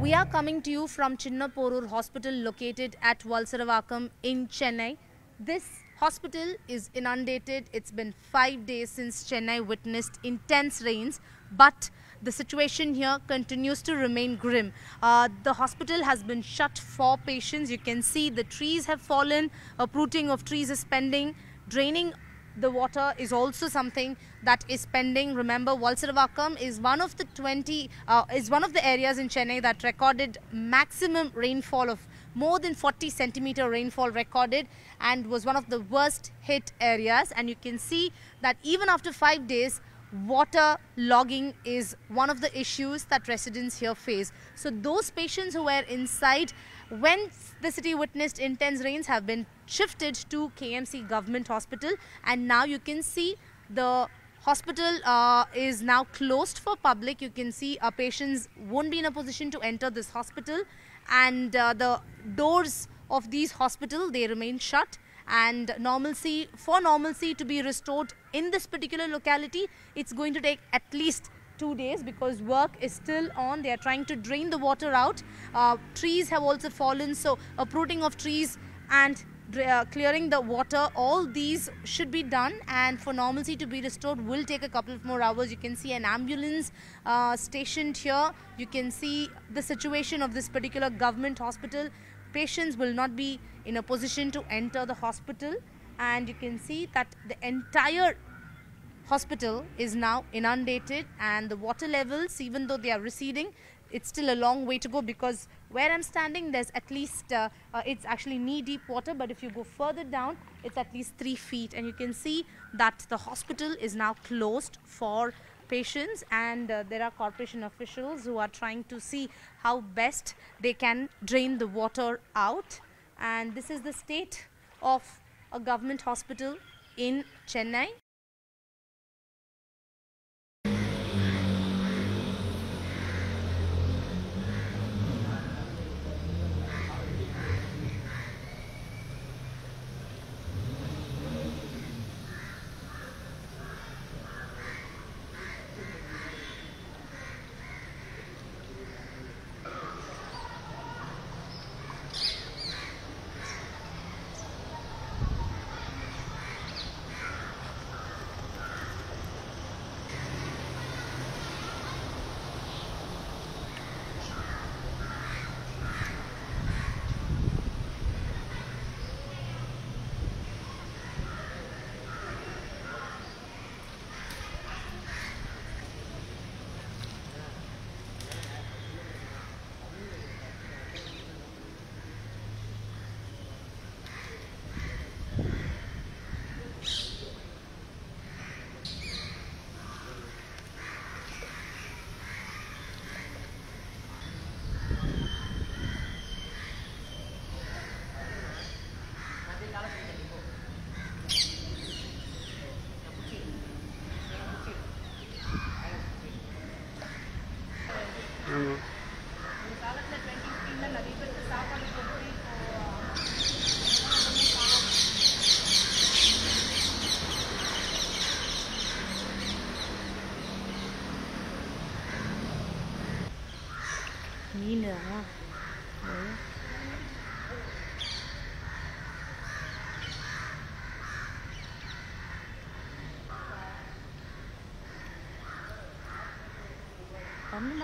We are coming to you from Chinnapporur Hospital located at Valsaravakam in Chennai. This hospital is inundated. It's been 5 days since Chennai witnessed intense rains, but the situation here continues to remain grim. The hospital has been shut for patients. You can see the trees have fallen, uprooting of trees is pending, draining the water is also something that is pending. Remember, Valsaravakam is one of the areas in Chennai that recorded maximum rainfall of more than 40 centimeter rainfall recorded and was one of the worst hit areas. And you can see that even after 5 days, water logging is one of the issues that residents here face. So those patients who were inside when the city witnessed intense rains have been shifted to KMC Government Hospital, and now you can see the hospital is now closed for public. You can see patients won't be in a position to enter this hospital, and the doors of these hospitals, they remain shut. And for normalcy to be restored in this particular locality, it's going to take at least 2 days because work is still on. They are trying to drain the water out. Trees have also fallen, so uprooting of trees and clearing the water, all these should be done, and for normalcy to be restored will take a couple of more hours. You can see an ambulance stationed here. You can see the situation of this particular government hospital. Patients will not be in a position to enter the hospital, and you can see that the entire hospital is now inundated, and the water levels, even though they are receding, it's still a long way to go, because where I'm standing there's at least it's actually knee-deep water, but if you go further down it's at least 3 feet. And you can see that the hospital is now closed for patients, and there are corporation officials who are trying to see how best they can drain the water out. And this is the state of a government hospital in Chennai.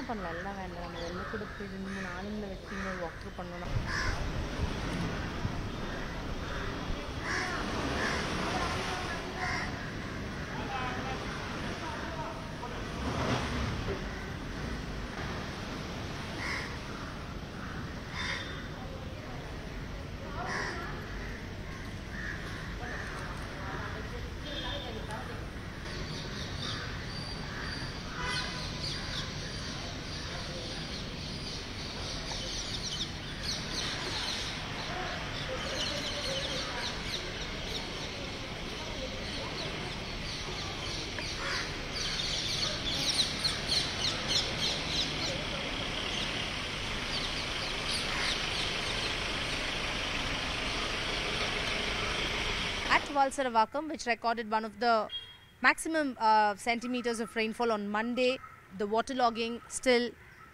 பண்ணலாம் எல்லாம் வேண்டாம். நம்ம வெள்ளை கொடுத்து 2-3 ஆளுங்களை வச்சு இன்னொரு Walker பண்ணணும். Valsaravakam, which recorded one of the maximum centimeters of rainfall on Monday, the waterlogging still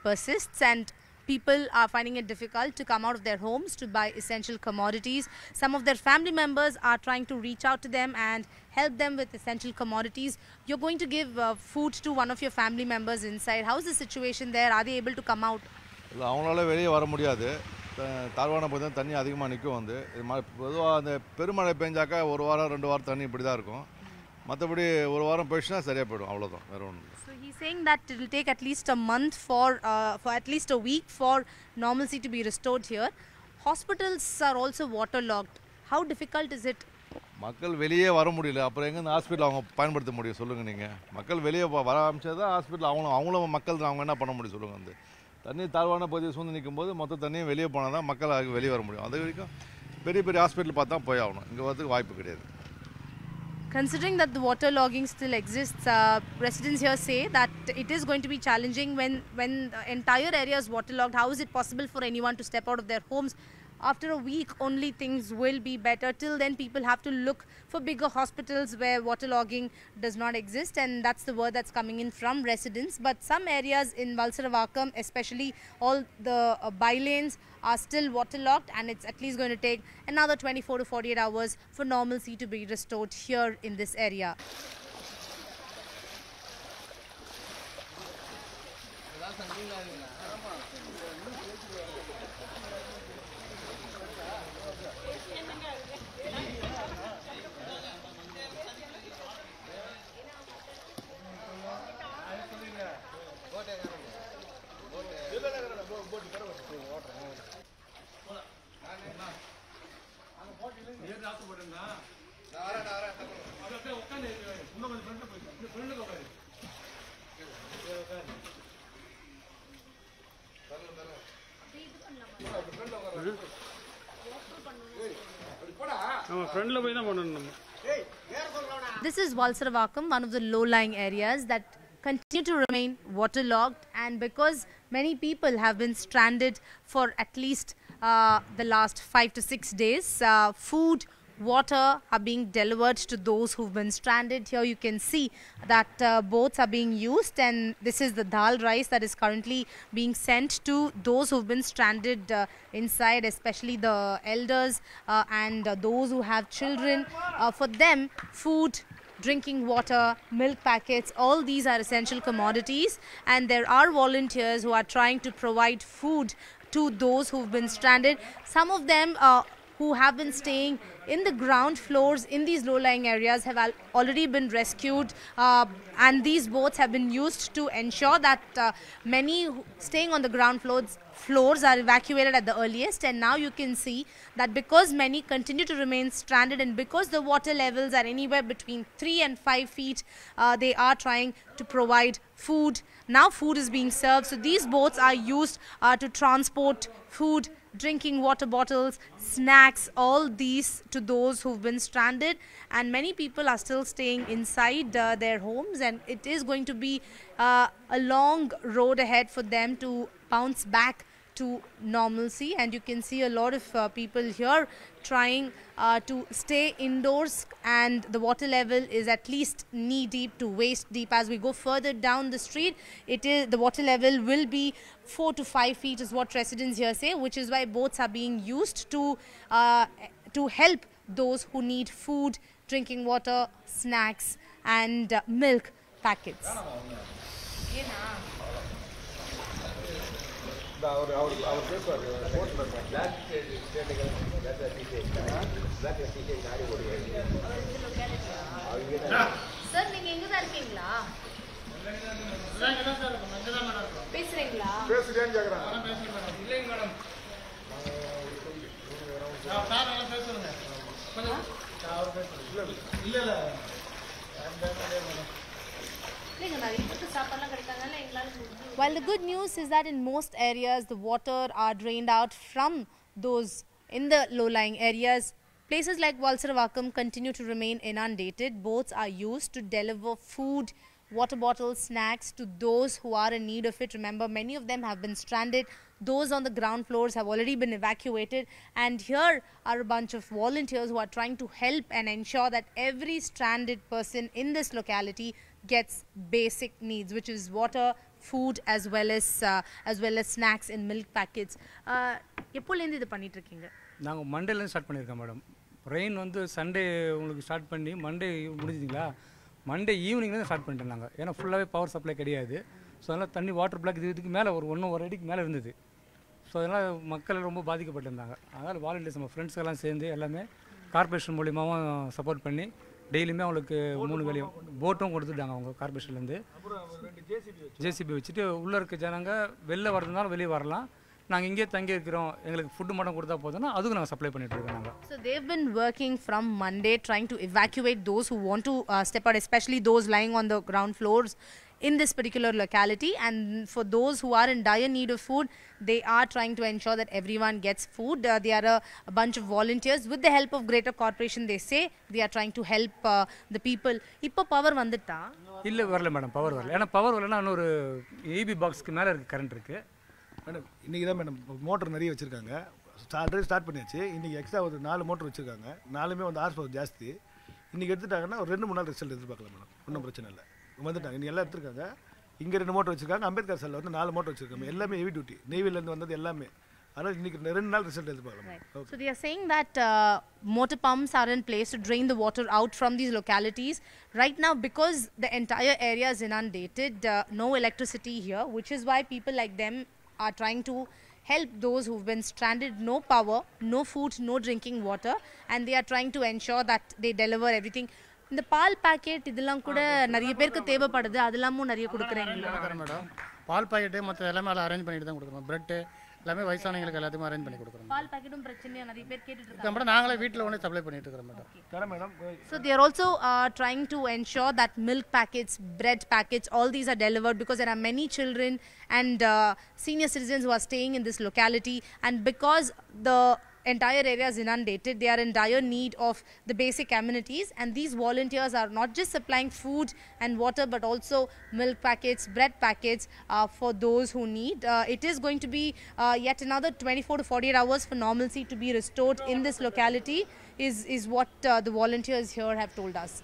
persists, and people are finding it difficult to come out of their homes to buy essential commodities. Some of their family members are trying to reach out to them and help them with essential commodities. You're going to give food to one of your family members inside. How is the situation there? Are they able to come out? அவங்களால வெளியே வர முடியாது. தாழ்வான பகுதியில் தண்ணி அதிகமாக நிற்கும். வந்து இது மாதிரி பொதுவாக அந்த பெருமழை பெஞ்சாக்கா ஒரு வாரம் 2 வாரம் தண்ணி இப்படி தான் இருக்கும். மற்றபடி ஒரு வாரம் போயிடுச்சுன்னா சரியாக போயிடும். அவ்வளோதான், வேறு ஒன்றும். So he's saying that it will take at least a month for at least a week for normalcy to be restored here. Hospitals are also waterlogged. How difficult is it? மக்கள் வெளியே வர முடியல. அப்புறம் எங்கே ஹாஸ்பிட்டல் அவங்க பயன்படுத்த முடியும் சொல்லுங்கள் நீங்கள்? மக்கள் வெளியே வர ஆரம்பிச்சது தான் ஹாஸ்பிட்டல் அவங்களும் மக்கள் தான். அவங்க என்ன பண்ண முடியும் சொல்லுங்கள்? வந்து தண்ணி தாழ்வான பகுதியை சூழ்ந்து நிற்கும் போது மொத்த தண்ணியும் வெளியே போனால் தான் மக்கள் வெளியே வர முடியும். அது வரைக்கும் பெரிய பெரிய ஹாஸ்பிட்டல் பார்த்தா போய் ஆகணும். இங்கே வரதுக்கு வாய்ப்பு கிடையாது. Considering that the water logging still exists, residents here say that it is going to be challenging when the entire area is waterlogged. How is it possible for anyone to step out of their homes? After a week only things will be better. Till then people have to look for bigger hospitals where waterlogging does not exist, and that's the word that's coming in from residents. But some areas in Valsaravakkam, especially all the bylanes, are still waterlogged, and it's at least going to take another 24 to 48 hours for normalcy to be restored here in this area. This is Valsaravakkam, one of the low-lying areas that continue to remain waterlogged, and because many people have been stranded for at least the last 5 to 6 days, food, water are being delivered to those who've been stranded. Here you can see that boats are being used, and this is the dal rice that is currently being sent to those who've been stranded inside, especially the elders and those who have children. For them, food, drinking water, milk packets, all these are essential commodities, and there are volunteers who are trying to provide food to those who've been stranded. Some of them who have been staying in the ground floors in these low-lying areas have already been rescued, and these boats have been used to ensure that many staying on the ground floors are evacuated at the earliest. And now you can see that because many continue to remain stranded, and because the water levels are anywhere between 3 and 5 feet, they are trying to provide food. Now food is being served, so these boats are used to transport food, drinking water bottles, snacks, all these to those who've been stranded. And many people are still staying inside their homes, and it is going to be a long road ahead for them to bounce back to normalcy. And you can see a lot of people here trying to stay indoors, and the water level is at least knee deep to waist deep. As we go further down the street, the water level will be 4 to 5 feet is what residents here say, which is why boats are being used to help those who need food, drinking water, snacks and milk packets. Sir, நீங்க எங்க தான் இருக்கீங்களா? பேசுறீங்களா? பேசுறேன்னு கேக்குறாங்க. இல்லைங்க madam. நான் தாராளமா பேசுறேன். கொஞ்சம் அவர் பேசுறேன். இல்ல இல்ல. While the good news is that in most areas the water are drained out from those in the low-lying areas, places like Valsaravakkam continue to remain inundated. Boats are used to deliver food, water bottles, snacks to those who are in need of it. Remember, many of them have been stranded. Those on the ground floors have already been evacuated, and here are a bunch of volunteers who are trying to help and ensure that every stranded person in this locality gets basic needs, which is water, food as well as snacks in milk packets. எப்போலேருந்து இது பண்ணிட்டு இருக்கீங்க? நாங்கள் மண்டேலேருந்து start பண்ணியிருக்கோம் madam. Rain வந்து Sunday உங்களுக்கு start பண்ணி Monday முடிஞ்சிங்களா, Monday ஈவினிங்லேருந்து start பண்ணிட்டோம் நாங்கள். ஏன்னா ஃபுல்லாகவே பவர் சப்ளை கிடையாது. ஸோ அதனால் தண்ணி வாட்டர் பிளாக் இதுக்கு மேலே ஒரு அடிக்கு மேலே இருந்தது. ஸோ அதனால் மக்கள் ரொம்ப பாதிக்கப்பட்டிருந்தாங்க. அதனால் வாலண்டியர்ஸ் நம்ம ஃப்ரெண்ட்ஸ்கெல்லாம் சேர்ந்து எல்லாமே கார்பரேஷன் மூலியமாகவும் சப்போர்ட் பண்ணி டெய்லியுமே அவங்களுக்கு 3 வேலையும் போட்டும் கொடுத்துட்டாங்க அவங்க கார்பரேஷன்லேருந்து. ஜேசிபி வச்சுட்டு உள்ளே இருக்க ஜனங்க வெளில வரதுனாலும் வெளியே வரலாம், நாங்கள் இங்கே தங்கி இருக்கிறோம், எங்களுக்கு ஃபுட்டு மட்டும் கொடுத்தா போதும்னா அதுக்கு நாங்கள் சப்ளை பண்ணிட்டு இருக்கோம் நாங்கள். So they've been working from Monday trying to evacuate those who want to step out, especially those lying on the ground floors in this particular locality, and for those who are in dire need of food, they are trying to ensure that everyone gets food. They are a bunch of volunteers with the help of greater corporation. They say they are trying to help the people. இப்போ power வந்துட்டா? இல்லை வரல madam, power வரல. ஏன்னா power வரலன்னா இன்னொரு AB பாக்ஸ்க்கு மேலே இருக்குது கரண்ட் இருக்குது மேடம். இன்றைக்கி தான் மேடம் மோட்டர் நிறைய வச்சுருக்காங்க, ஆல்ரெடி ஸ்டார்ட் பண்ணியாச்சு. இன்றைக்கி எக்ஸ்ட்ரா ஒரு 4 மோட்டர் வச்சுருக்காங்க, 4மே வந்து ஹார்ஸ் பவர் ஜாஸ்தி. இன்றைக்கி எடுத்துட்டாங்கன்னா ஒரு 2-3 நாள் ரிசல்ட் எதிர்பார்க்கலாம் மேடம், ஒன்றும் பிரச்சனை இல்லை. வந்துட்டாங்க, இன்றைக்கி எல்லாம் எடுத்துருக்காங்க. இங்கே 2 மோட்டர் வச்சுருக்காங்க, அம்பேத்கர் சாலில் வந்து 4 மோட்டர் வச்சுருக்காங்க, எல்லாமே ஹெவி டியூட்டி, நேவிலேருந்து வந்தது எல்லாமே. அதனால் இன்றைக்கி 2 நாள் ரிசல்ட் எதிர்பார்க்கலாம். So they are saying that motor pumps are in place to drain the water out from these localities. Right now, because the entire area is inundated, no electricity here, which is why people like them are trying to help those who've been stranded, no power, no food, no drinking water, and they are trying to ensure that they deliver everything. இந்த பால் packet இதெல்லாம் கூட நிறைய பேருக்கு தேவைப்படுது, அதெல்லாமும் நிறைய கொடுக்குறீங்களா madam? பால் packet மற்ற எல்லாமே அரேஞ்ச் பண்ணிட்டு தான் கொடுக்குறோம். பிரெட்டு எல்லாமே வயசானவங்களுக்கு எல்லாத்தையும் அரேஞ்ச் பண்ணி கொடுக்குறோம். பால் பாக்கெட்டும் பிரச்சனையா நிறைய பேர் கேட்டுட்டு இருக்காங்க மேடம். நாங்களே வீட்டில் ஒன்று சப்ளை பண்ணிட்டு இருக்கிறோம் மேடம். தரேன் madam. So they are also trying to ensure that milk packets, bread packets, all these are delivered, because there are many children and senior citizens who are staying in this locality, and because the entire area is inundated, they are in dire need of the basic amenities, and these volunteers are not just supplying food and water but also milk packets, bread packets for those who need. It is going to be yet another 24 to 48 hours for normalcy to be restored in this locality is what the volunteers here have told us.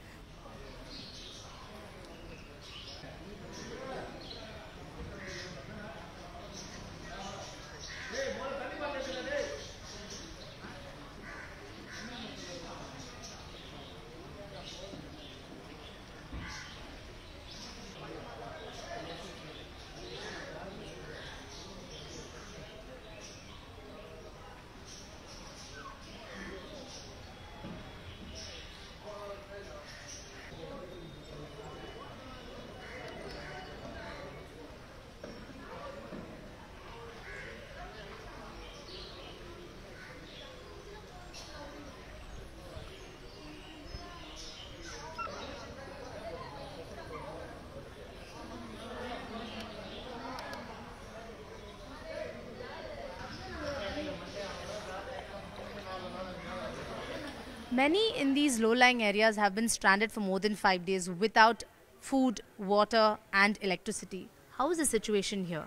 Many in these low-lying areas have been stranded for more than 5 days without food, water and electricity. How is the situation here?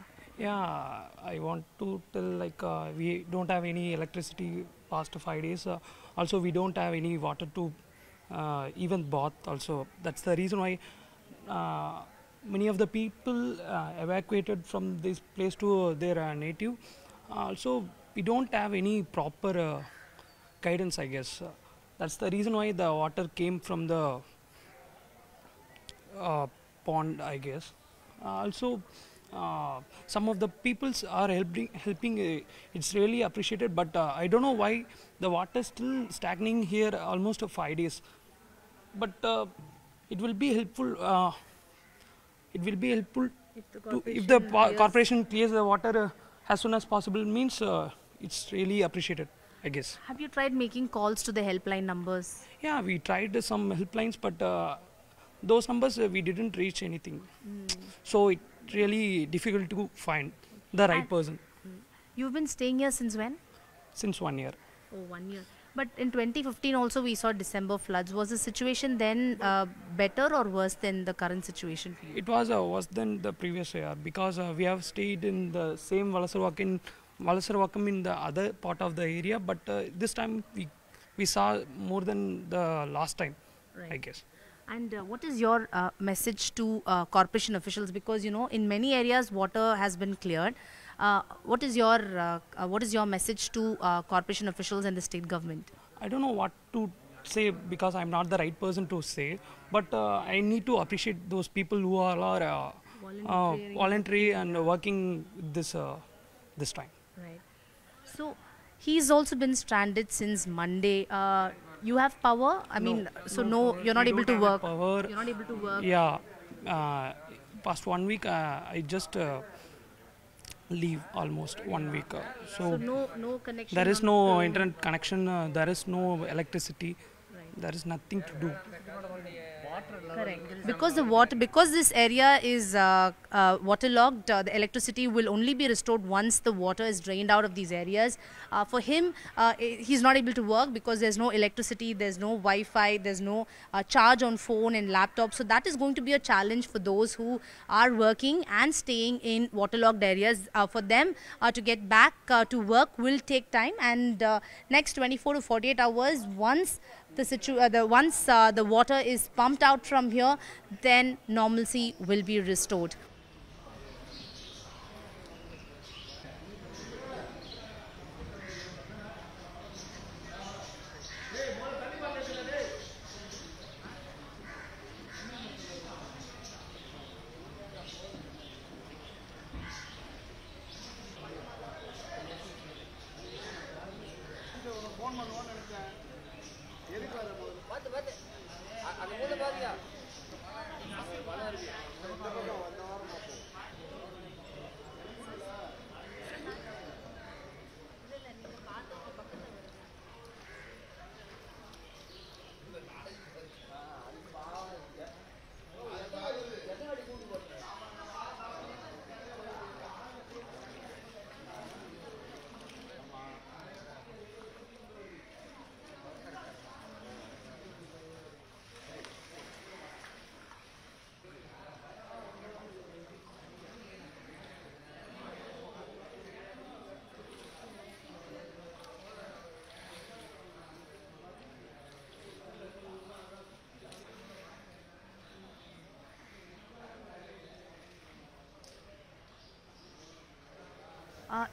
Yeah, I want to tell we don't have any electricity past 5 days. Also, we don't have any water to even bath also. That's the reason why many of the people evacuated from this place to their native. Also, we don't have any proper guidance, I guess. That's the reason why the water came from the pond, I guess. Also, some of the peoples are helping. It's really appreciated, but I don't know why the water is still stagnating here almost 5 days. But it will be helpful. It will be helpful if the corporation clears the water as soon as possible. Means it's really appreciated, I guess. Have you tried making calls to the helpline numbers? Yeah, we tried some helplines, but those numbers we didn't reach anything. So it's really difficult to find the right person. You've been staying here since when? Since 1 year. Oh, 1 year. But in 2015 also we saw December floods. Was the situation then better or worse than the current situation for you? It was worse than the previous year because we have stayed in the same Valasarvakam in the other part of the area, but this time we saw more than the last time, right. I guess. And what is your message to corporation officials? Because in many areas water has been cleared. What is your message to corporation officials and the state government? I don't know what to say because I'm not the right person to say, but I need to appreciate those people who are voluntary and working this time. Right. So he's also been stranded since Monday. You have power? I mean, so no, you're not able to work. Power. You're not able to work. Yeah. Past 1 week, I just leave almost 1 week. So no connection. There is on no phone. internet connection. There is no electricity. There is nothing to do. Correct. Because this area is waterlogged, the electricity will only be restored once the water is drained out of these areas. For him, he's not able to work because there's no electricity, there's no Wi-Fi, there's no charge on phone and laptop. So that is going to be a challenge for those who are working and staying in waterlogged areas. For them to get back to work will take time, and next 24 to 48 hours, once the water is pumped out from here, then normalcy will be restored.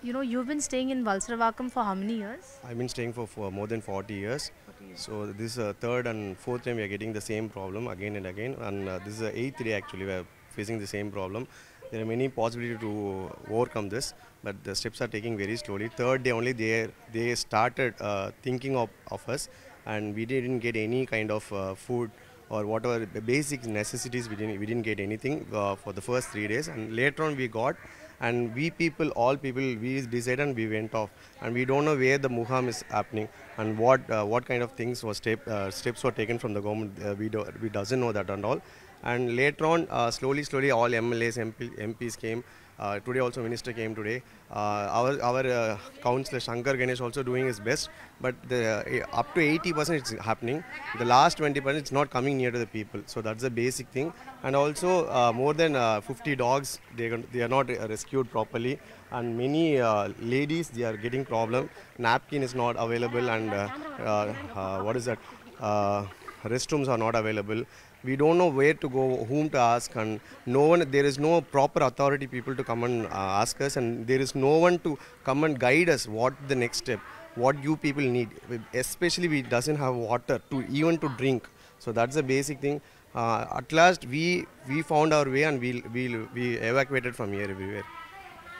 You've been staying in Valsaravakam for how many years? I've been staying for more than 40 years. So this is third and fourth time we are getting the same problem again and again. And this is the eighth day actually we are facing the same problem. There are many possibilities to overcome this, but the steps are taking very slowly. Third day only they started thinking of us, and we didn't get any kind of food or whatever basic necessities. We didn't get anything for the first 3 days, and later on we got. And all people, we decided and we went off. And we don't know where the Mugham is happening and what kind of things was steps were taken from the government. We doesn't know that and all. And later on, slowly, all MLAs, MPs came. Today also minister came today. Our councillor Shankar Ganesh also doing his best, but up to 80% it's happening. The last 20% it's not coming near to the people. So that's the basic thing. And also more than 50 dogs, they are not rescued properly. And many ladies, they are getting problem. Napkin is not available, and restrooms are not available. We don't know where to go, whom to ask, and there is no proper authority people to come and ask us, and there is no one to come and guide us what the next step, what you people need. Especially we doesn't have water even to drink. So that's the basic thing. At last we found our way, and we evacuated from here everywhere.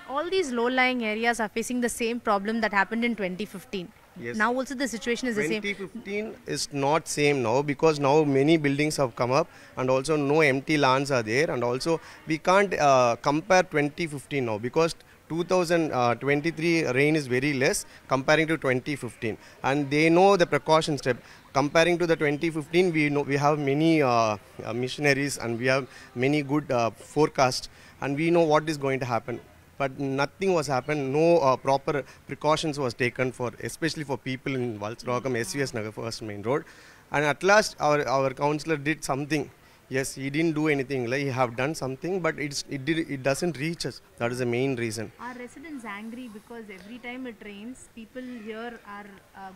All these low-lying areas are facing the same problem that happened in 2015. Yes. Now also the situation is the same. 2015 is not same now, because now many buildings have come up, and also no empty lands are there, and also we can't compare 2015 now, because 2023 rain is very less comparing to 2015, and they know the precaution step. Comparing to the 2015, we have many missionaries, and we have many good forecasts, and we know what is going to happen. But nothing was happened. No proper precautions was taken especially for people in Valsaravakam, SVS Nagar First Main Road. And at last, our councillor did something. Yes, he didn't do anything. Like, he have done something, but it doesn't reach us. That is the main reason. Are residents angry because every time it rains, people here are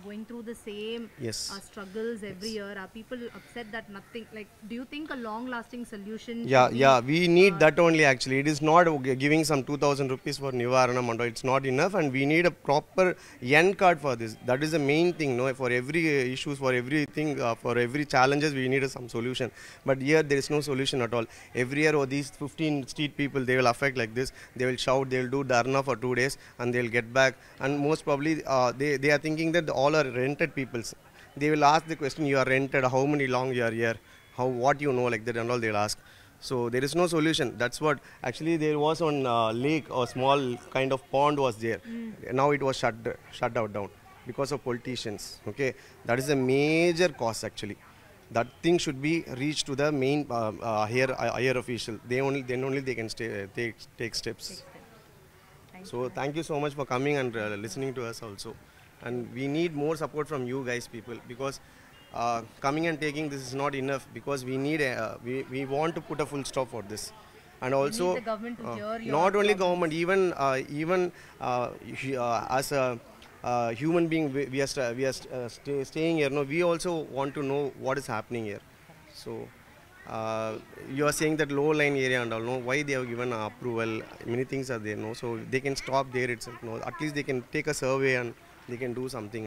going through the same Yes. struggles every year? Are people upset that nothing, like, do you think a long-lasting solution? Yeah, should be, yeah, we need that only actually. It is not giving some 2,000 rupees for Nivaranam and all. It's not enough, and we need a proper end card for this. That is the main thing, no? For every issues, for everything, for every challenges, we need some solution. But here there is no solution at all. Every year, these 15 street people, they will affect like this. They will shout, they will do dharna for 2 days, and they will get back. And most probably, they are thinking that all are rented peoples. They will ask the question, you are rented, how many long you are here? How, what you know, like that and all they will ask. So there is no solution. That's what, actually there was one lake or small kind of pond was there. Now it was shut out down because of politicians. Okay, that is a major cause actually. That thing should be reached to the main higher official. Then only they can take steps. So thank you so much for coming and listening to us also. And we need more support from you guys people, because coming and taking this is not enough, because we need we want to put a full stop for this. And also need the government to hear your not only problems. government, even as a human being, we are staying here. No, we also want to know what is happening here. So you are saying that low line area and all, no, why they have given approval? Many things are there, no, so they can stop there itself. No, at least they can take a survey and they can do something.